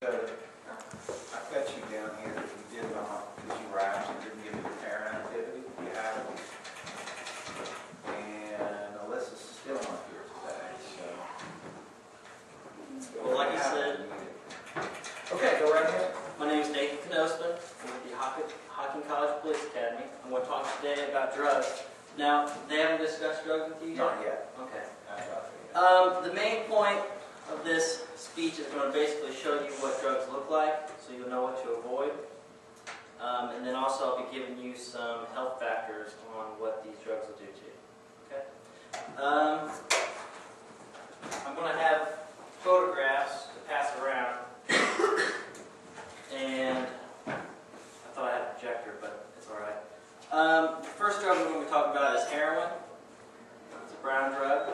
I got you down here that you did not, because you were absent, didn't give me the parent activity. You have it. And Alyssa's still not here today, so. Well, like you said, Okay, go right ahead. my name is Nathan Canosman. I'm with the Hocking College Police Academy. I'm going to talk today about drugs. Now, they haven't discussed drugs with you yet? Not yet. Okay. Not yet. The main point of this speech is going to basically show you what drugs look like, so you'll know what to avoid. And then also I'll be giving you some health factors on what these drugs will do to you. Okay? I'm going to have photographs to pass around. And I thought I had a projector, but it's alright. The first drug we're going to be talking about is heroin. It's a brown drug.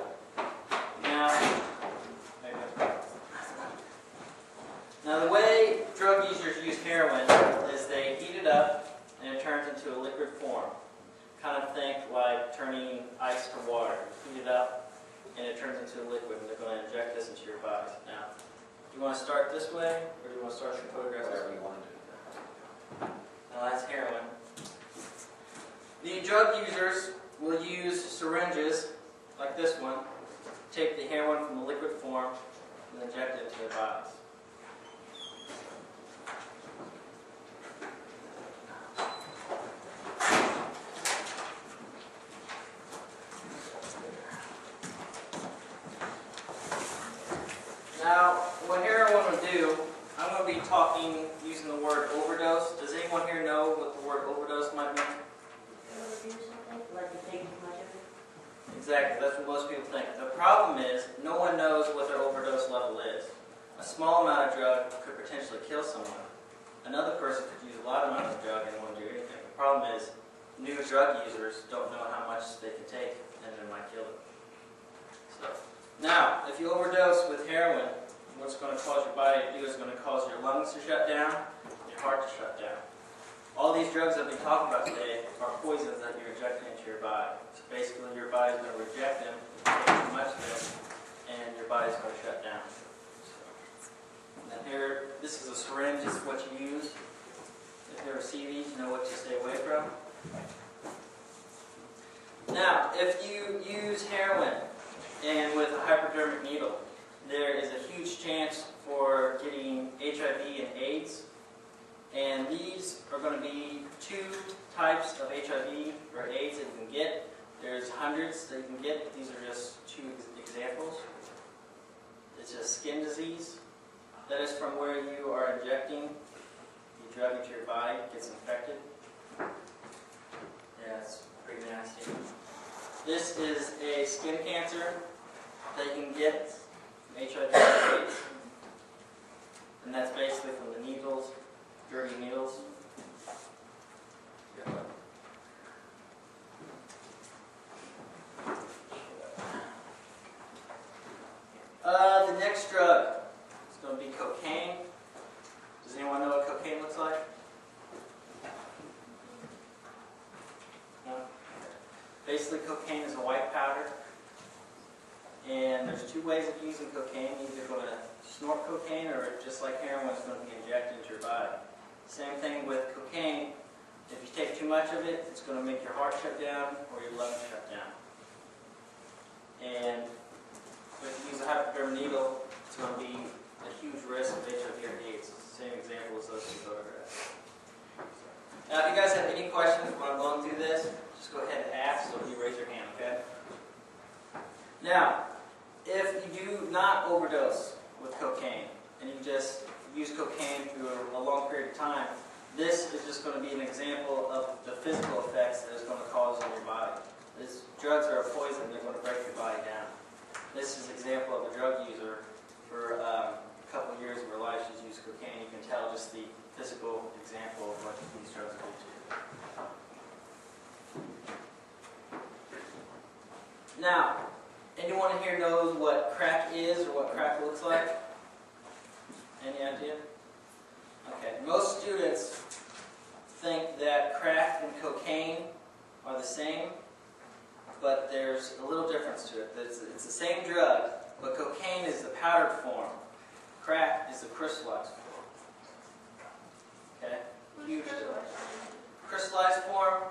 Now the way drug users use heroin is they heat it up and it turns into a liquid form. Kind of think like turning ice to water. Heat it up and it turns into a liquid, and they're going to inject this into your body. Now, do you want to start this way, or do you want to start your photographs this way? Whatever you want to do. Now that's heroin. The drug users will use syringes like this one, take the heroin from the liquid form and inject it into their bodies. Now, what heroin will do, I'm going to be talking using the word overdose. Does anyone here know what the word overdose might mean? Like you take too much of it? Exactly, that's what most people think. The problem is, no one knows what their overdose level is. A small amount of drug could potentially kill someone. Another person could use a lot amount of drug and won't do anything. The problem is, new drug users don't know how much they can take, and it might kill them. So, now, if you overdose with heroin, what's going to cause your body to do is going to cause your lungs to shut down, your heart to shut down. All these drugs that we're talking about today are poisons that you're injecting into your body. So basically, your body's going to reject them, take too much of them, and your body's going to shut down. And then here, this is a syringe. This is what you use. If you ever see these, you know what to stay away from. Now, if you use heroin and with a hypodermic needle, there is a huge chance for getting HIV and AIDS. And these are going to be two types of HIV or AIDS that you can get. There's hundreds that you can get. These are just two examples. It's a skin disease. That is from where you are injecting the drug into your body. It gets infected. Yeah, it's pretty nasty. This is a skin cancer that you can get from HIV and AIDS. And that's basically from the needles. Dirty needles. The next drug is going to be cocaine. Does anyone know what cocaine looks like? No? Basically, cocaine is a white powder. And there's two ways of using cocaine. You're either going to snort cocaine, or just like heroin, it's going to be injected into your body. Same thing with cocaine. If you take too much of it, it's going to make your heart shut down or your lungs shut down. And if you use a hypodermic needle, it's going to be a huge risk of HIV or AIDS. It's the same example as those two photographs. Now, if you guys have any questions when I'm going through this, just go ahead and ask, so you raise your hand, okay? Now, if you do not overdose with cocaine, and you just use cocaine through a long period of time, this is just going to be an example of the physical effects that it's going to cause on your body. These drugs are a poison, they're going to break your body down. This is an example of a drug user for a couple of years of her life she's used cocaine. You can tell just the physical example of what these drugs do to you. Now, anyone here knows what crack is or what crack looks like? Any idea? Okay, most students think that crack and cocaine are the same, but there's a little difference to it. It's the same drug, but cocaine is the powdered form. Crack is the crystallized form. huge dose. Crystallized form.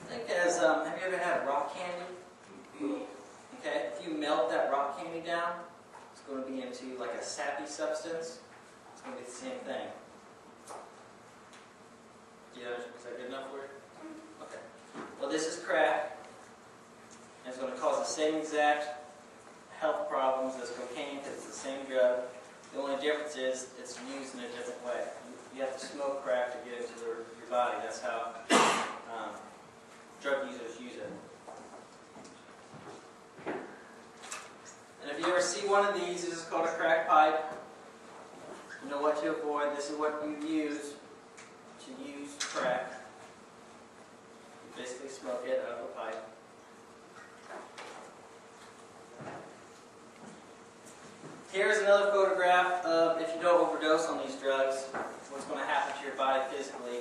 Think as have you ever had rock candy? Okay, if you melt that rock candy down, it's going to be into like a sappy substance. It's going to be the same thing. Yeah, is that good enough for you? Okay. Well, this is crack. And it's going to cause the same exact health problems as cocaine because it's the same drug. The only difference is it's used in a different way. You have to smoke crack to get into your body. That's how drug users use it. And if you ever see one of these, this is called a crack pipe. You know what to avoid. This is what you use to use crack. You basically smoke it out of a pipe. Here's another photograph of if you don't overdose on these drugs, what's going to happen to your body physically.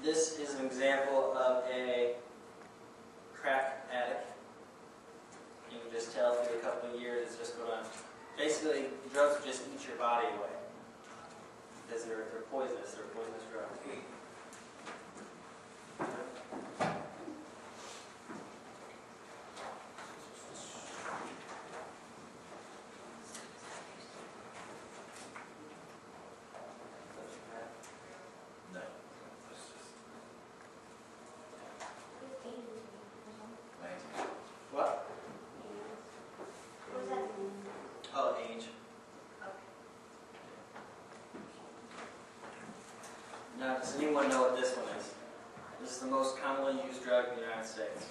This is an example of a crack addict. You can just tell through a couple of years it's just going to, basically, drugs will just eat your body away. Because they're poisonous drugs. What? What does that mean? Oh, age. Now, does anyone know what this one is? This is the most commonly used drug in the United States.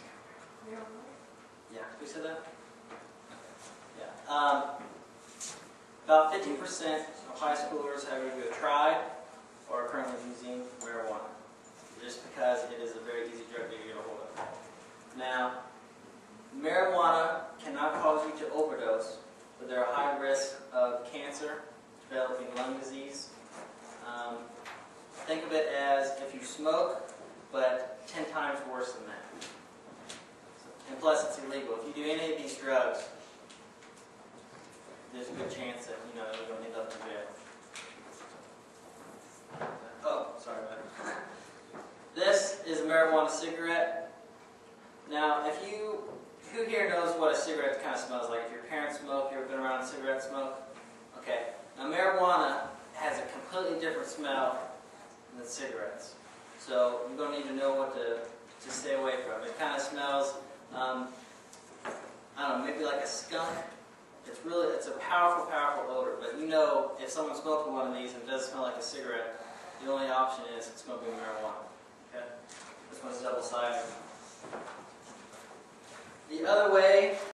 Yeah, who said that? Yeah. About 50% of high schoolers have either tried or are currently using marijuana, just because it is a very easy drug to get a hold of. Now, marijuana cannot cause you to overdose, but there are high risks of cancer, developing lung disease. Think of it as if you smoke, but 10 times worse than that. And plus, it's illegal. If you do any of these drugs, there's a good chance that you're going to end up in jail. Oh, sorry about it. This is a marijuana cigarette. Now, who here knows what a cigarette kind of smells like? If your parents smoke, you ever been around cigarette smoke? Okay. Now, marijuana has a completely different smell than cigarettes. So you're going to need to know what to stay away from. It kind of smells, I don't know, maybe like a skunk. It's a powerful, powerful odor. But if someone's smoking one of these and it does smell like a cigarette, the only option is it's going to be marijuana. Okay? This one's double-sided. The other way